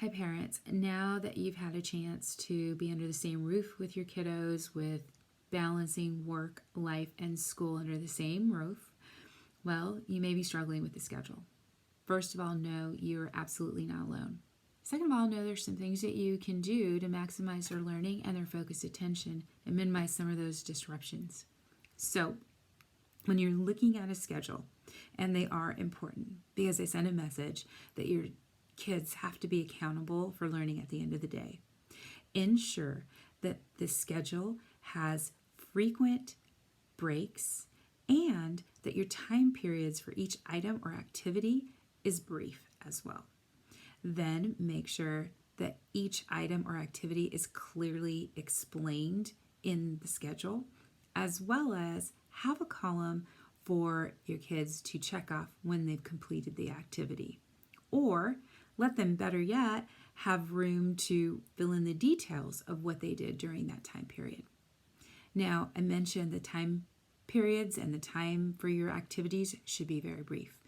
Hi parents, now that you've had a chance to be under the same roof with your kiddos, with balancing work, life, and school under the same roof, well, you may be struggling with the schedule. First of all, know you're absolutely not alone. Second of all, know there's some things that you can do to maximize their learning and their focused attention and minimize some of those disruptions. So, when you're looking at a schedule, and they are important because they send a message that your kids have to be accountable for learning at the end of the day. Ensure that the schedule has frequent breaks and that your time periods for each item or activity is brief as well. Then make sure that each item or activity is clearly explained in the schedule, as well as have a column for your kids to check off when they've completed the activity. Or let them, better yet, have room to fill in the details of what they did during that time period. Now, I mentioned the time periods and the time for your activities should be very brief.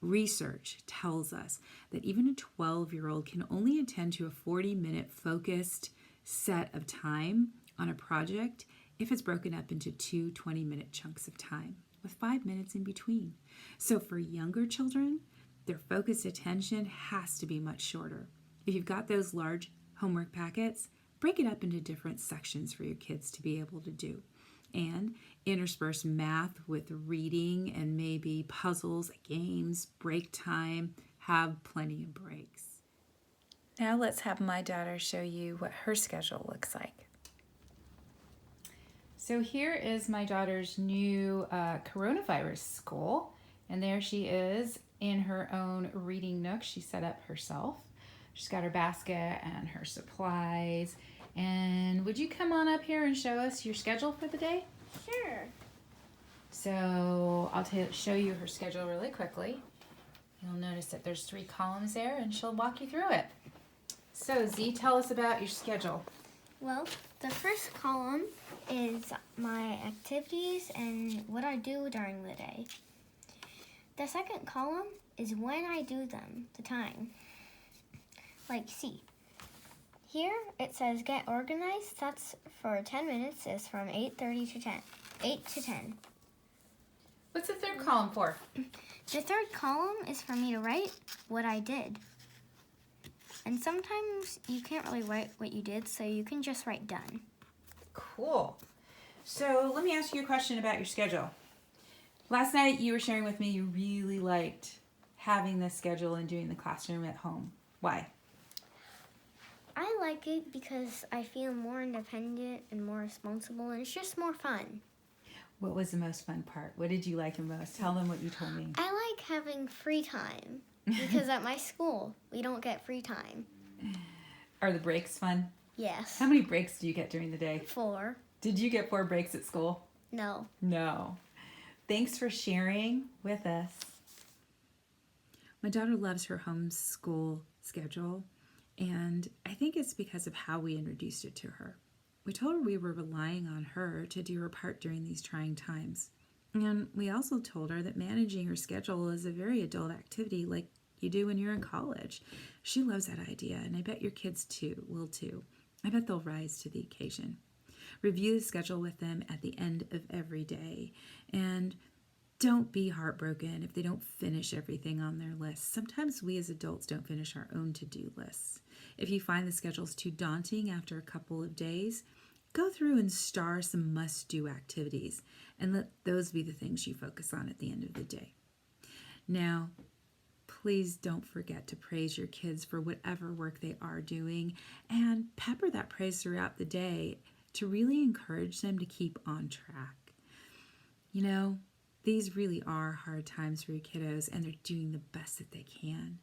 Research tells us that even a 12-year-old can only attend to a 40-minute focused set of time on a project if it's broken up into two 20-minute chunks of time with 5 minutes in between. So for younger children, their focused attention has to be much shorter. If you've got those large homework packets, break it up into different sections for your kids to be able to do. And intersperse math with reading and maybe puzzles, games, break time. Have plenty of breaks. Now let's have my daughter show you what her schedule looks like. So here is my daughter's new coronavirus school. And there she is in her own reading nook she set up herself. She's got her basket and her supplies. And would you come on up here and show us your schedule for the day? Sure. So I'll show you her schedule really quickly. You'll notice that there's 3 columns there and she'll walk you through it. So Z, tell us about your schedule. Well, the first column is my activities and what I do during the day. The second column is when I do them, the time. Like C. Here it says get organized. That's for 10 minutes. It's from 8:30 to 8 to 10. What's the third column for? The third column is for me to write what I did. And sometimes you can't really write what you did, so you can just write done. Cool. So let me ask you a question about your schedule. Last night you were sharing with me you really liked having this schedule and doing the classroom at home. Why? I like it because I feel more independent and more responsible, and it's just more fun. What was the most fun part? What did you like the most? Tell them what you told me. I like having free time because at my school, we don't get free time. Are the breaks fun? Yes. How many breaks do you get during the day? 4. Did you get 4 breaks at school? No. No. Thanks for sharing with us. My daughter loves her homeschool schedule, and I think it's because of how we introduced it to her. We told her we were relying on her to do her part during these trying times. And we also told her that managing her schedule is a very adult activity like you do when you're in college. She loves that idea, and I bet your kids will too. I bet they'll rise to the occasion. Review the schedule with them at the end of every day. And don't be heartbroken if they don't finish everything on their list. Sometimes we as adults don't finish our own to-do lists. If you find the schedule's too daunting after a couple of days, go through and star some must-do activities and let those be the things you focus on at the end of the day. Now, please don't forget to praise your kids for whatever work they are doing and pepper that praise throughout the day to really encourage them to keep on track. You know, these really are hard times for your kiddos, and they're doing the best that they can.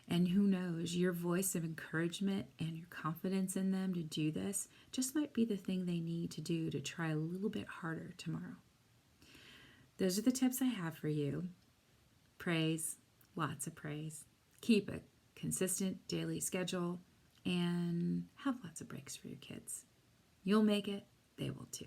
And who knows, your voice of encouragement and your confidence in them to do this just might be the thing they need to do to try a little bit harder tomorrow. Those are the tips I have for you. Praise, lots of praise. Keep a consistent daily schedule and have lots of breaks for your kids. You'll make it, they will too.